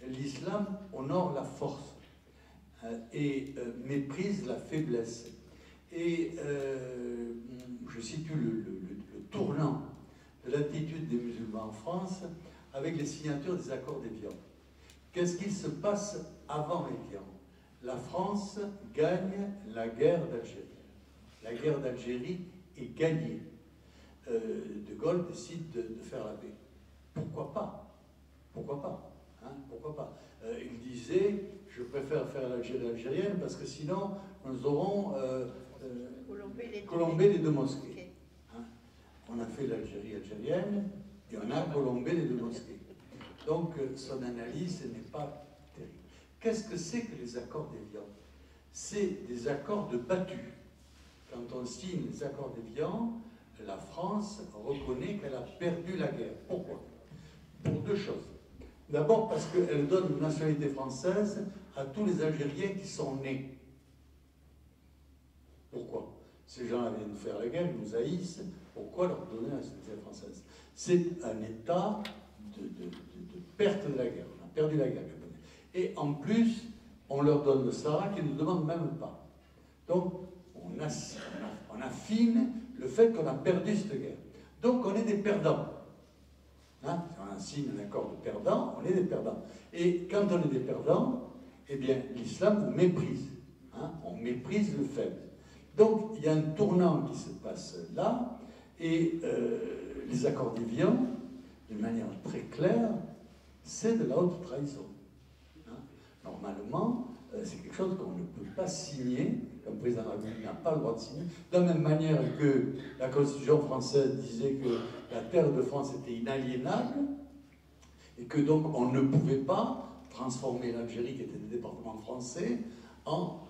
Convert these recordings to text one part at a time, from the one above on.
l'islam honore la force et méprise la faiblesse. Et je situe le tournant de l'attitude des musulmans en France avec les signatures des accords d'Évian. Qu'est-ce qui se passe avant Évian? La France gagne la guerre d'Algérie. La guerre d'Algérie est gagnée. De Gaulle décide de faire la paix. Pourquoi pas? Pourquoi pas, hein? Pourquoi pas? Il disait, je préfère faire l'Algérie algérienne parce que sinon nous aurons colombé les deux mosquées. Okay. Hein? On a fait l'Algérie algérienne et on a colombé les deux mosquées. Donc son analyse n'est pas terrible. Qu'est-ce que c'est que les accords d'Évian? C'est des accords de battu. Quand on signe les accords d'Évian, la France reconnaît qu'elle a perdu la guerre. Pourquoi? Pour deux choses. D'abord parce qu'elle donne une nationalité française à tous les Algériens qui sont nés. Pourquoi? Ces gens-là viennent faire la guerre, ils nous haïssent. Pourquoi leur donner la nationalité française? C'est un état de perte de la guerre. On a perdu la guerre. Et en plus, on leur donne le Sahara qu'ils ne demandent même pas. Donc, on affine le fait qu'on a perdu cette guerre. Donc, on est des perdants. Hein? Si on signe un accord de perdants, on est des perdants. Et quand on est des perdants, eh bien, l'islam vous méprise. Hein? On méprise le faible. Donc, il y a un tournant qui se passe là, et les accords d'Évian, de manière très claire, c'est de la haute trahison. Hein? Normalement, c'est quelque chose qu'on ne peut pas signer, comme le président de la République n'a pas le droit de signer, de la même manière que la Constitution française disait que la terre de France était inaliénable, et que donc on ne pouvait pas transformer l'Algérie, qui était des départements français, en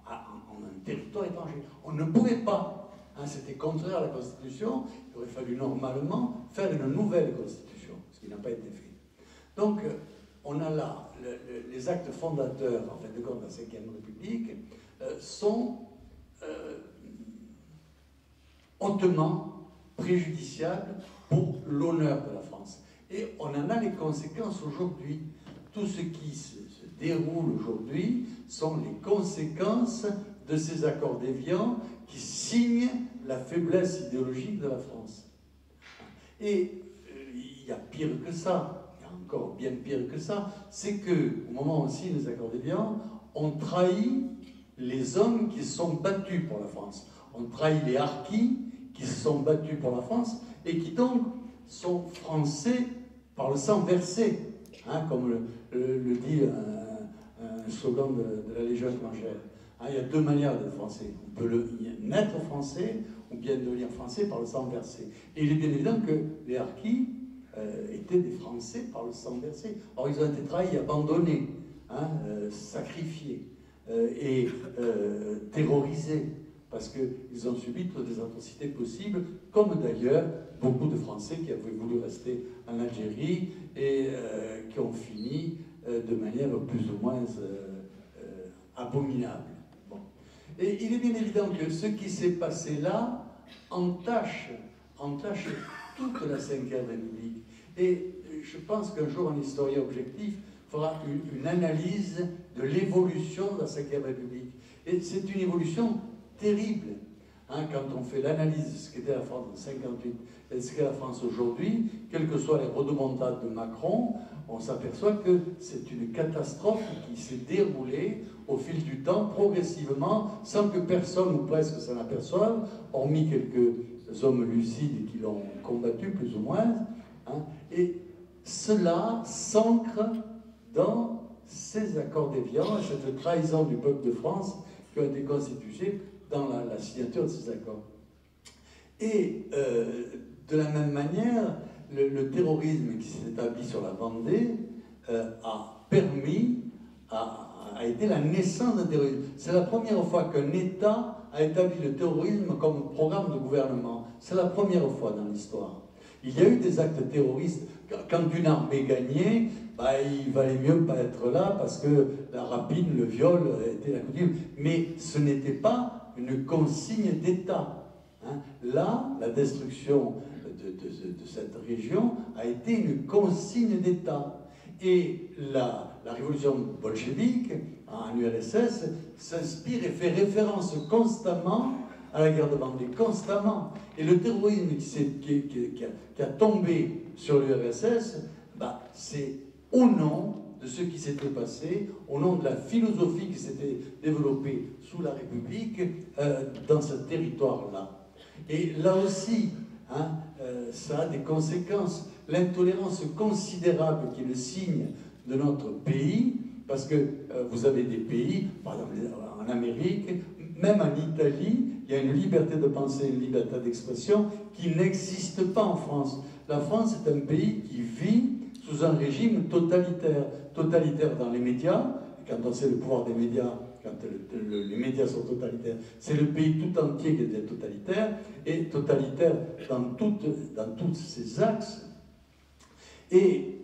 un territoire étranger. On ne pouvait pas. Hein, c'était contraire à la Constitution. Il aurait fallu normalement faire une nouvelle Constitution, ce qui n'a pas été fait. Donc, on a là les actes fondateurs, en fin de compte, de la Ve République, sont hautement préjudiciables pour l'honneur de la France. Et on en a les conséquences aujourd'hui. Tout ce qui se déroule aujourd'hui sont les conséquences de ces accords d'Évian qui signent la faiblesse idéologique de la France. Et il y a pire que ça, il y a encore bien pire que ça, c'est qu'au moment où on signe les accords d'Évian, on trahit les hommes qui se sont battus pour la France. On trahit les harkis qui se sont battus pour la France et qui donc sont français par le sang versé, hein, comme le dit un slogan de la Légion étrangère. Hein, il y a deux manières d'être français. On peut naître français ou bien devenir français par le sang versé. Et il est bien évident que les harkis étaient des Français par le sang versé. Or, ils ont été trahis, abandonnés, hein, sacrifiés et terrorisés, parce qu'ils ont subi toutes les atrocités possibles, comme d'ailleurs beaucoup de Français qui avaient voulu rester en Algérie et qui ont fini de manière plus ou moins abominable. Bon. Et il est bien évident que ce qui s'est passé là entache toute la Ve République. Et je pense qu'un jour un historien objectif fera une analyse de l'évolution de la Ve République. Et c'est une évolution terrible. Hein, quand on fait l'analyse de ce qu'était la France en 1958 et de ce qu'est la France aujourd'hui, quelles que soient les rodomontades de Macron, on s'aperçoit que c'est une catastrophe qui s'est déroulée au fil du temps, progressivement, sans que personne ou presque s'en aperçoive, hormis quelques hommes lucides qui l'ont combattu, plus ou moins. Hein, et cela s'ancre dans ces accords d'Évian, cette trahison du peuple de France qui ont été constitués dans la signature de ces accords. Et de la même manière, le terrorisme qui s'est établi sur la Vendée a été la naissance d'un terrorisme. C'est la première fois qu'un État a établi le terrorisme comme programme de gouvernement. C'est la première fois dans l'histoire. Il y a eu des actes terroristes. Quand une armée gagnait, bah, il valait mieux pas être là parce que la rapine, le viol était la coutume. Mais ce n'était pas une consigne d'État. Hein. Là, la destruction de cette région a été une consigne d'État. Et la révolution bolchevique en URSS s'inspire et fait référence constamment à la guerre de Vendée, constamment. Et le terrorisme qui a tombé sur l'URSS, bah, c'est au nom de ce qui s'était passé, au nom de la philosophie qui s'était développée sous la République dans ce territoire-là. Et là aussi, hein, ça a des conséquences. L'intolérance considérable qui est le signe de notre pays, parce que vous avez des pays, par exemple en Amérique, même en Italie, il y a une liberté de pensée, une liberté d'expression qui n'existe pas en France. La France est un pays qui vit sous un régime totalitaire. Totalitaire dans les médias, quand on sait le pouvoir des médias, quand les médias sont totalitaires, c'est le pays tout entier qui est totalitaire, et totalitaire dans tous ses axes. Et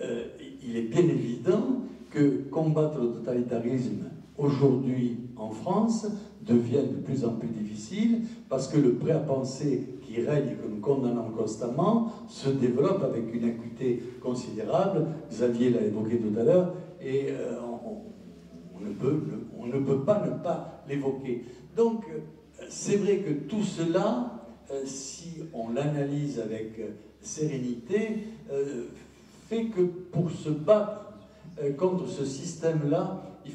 il est bien évident que combattre le totalitarisme aujourd'hui en France devient de plus en plus difficile parce que le prêt à penser qui règne et que nous condamnons constamment se développe avec une acuité considérable. Xavier l'a évoqué tout à l'heure et on ne peut pas ne pas l'évoquer. Donc c'est vrai que tout cela, si on l'analyse avec sérénité, fait que pour se battre contre ce système-là, il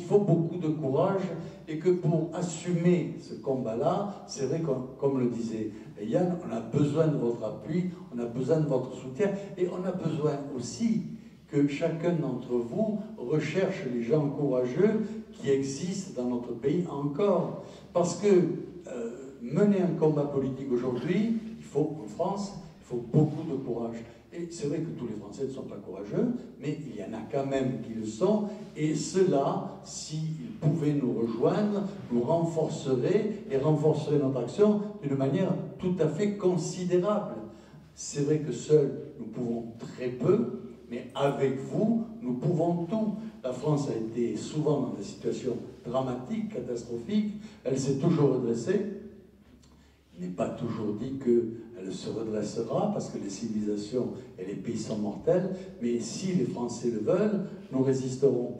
faut beaucoup de courage et que pour assumer ce combat-là, c'est vrai, comme le disait Yann, on a besoin de votre appui, on a besoin de votre soutien et on a besoin aussi que chacun d'entre vous recherche les gens courageux qui existent dans notre pays encore. Parce que mener un combat politique aujourd'hui, il faut en France, il faut beaucoup de courage. Et c'est vrai que tous les Français ne sont pas courageux, mais il y en a quand même qui le sont, et ceux-là, s'ils pouvaient nous rejoindre, nous renforceraient et renforceraient notre action d'une manière tout à fait considérable. C'est vrai que seuls, nous pouvons très peu, mais avec vous, nous pouvons tout. La France a été souvent dans des situations dramatiques, catastrophiques, elle s'est toujours redressée. Il n'est pas toujours dit qu'elle se redressera, parce que les civilisations et les pays sont mortels, mais si les Français le veulent, nous résisterons.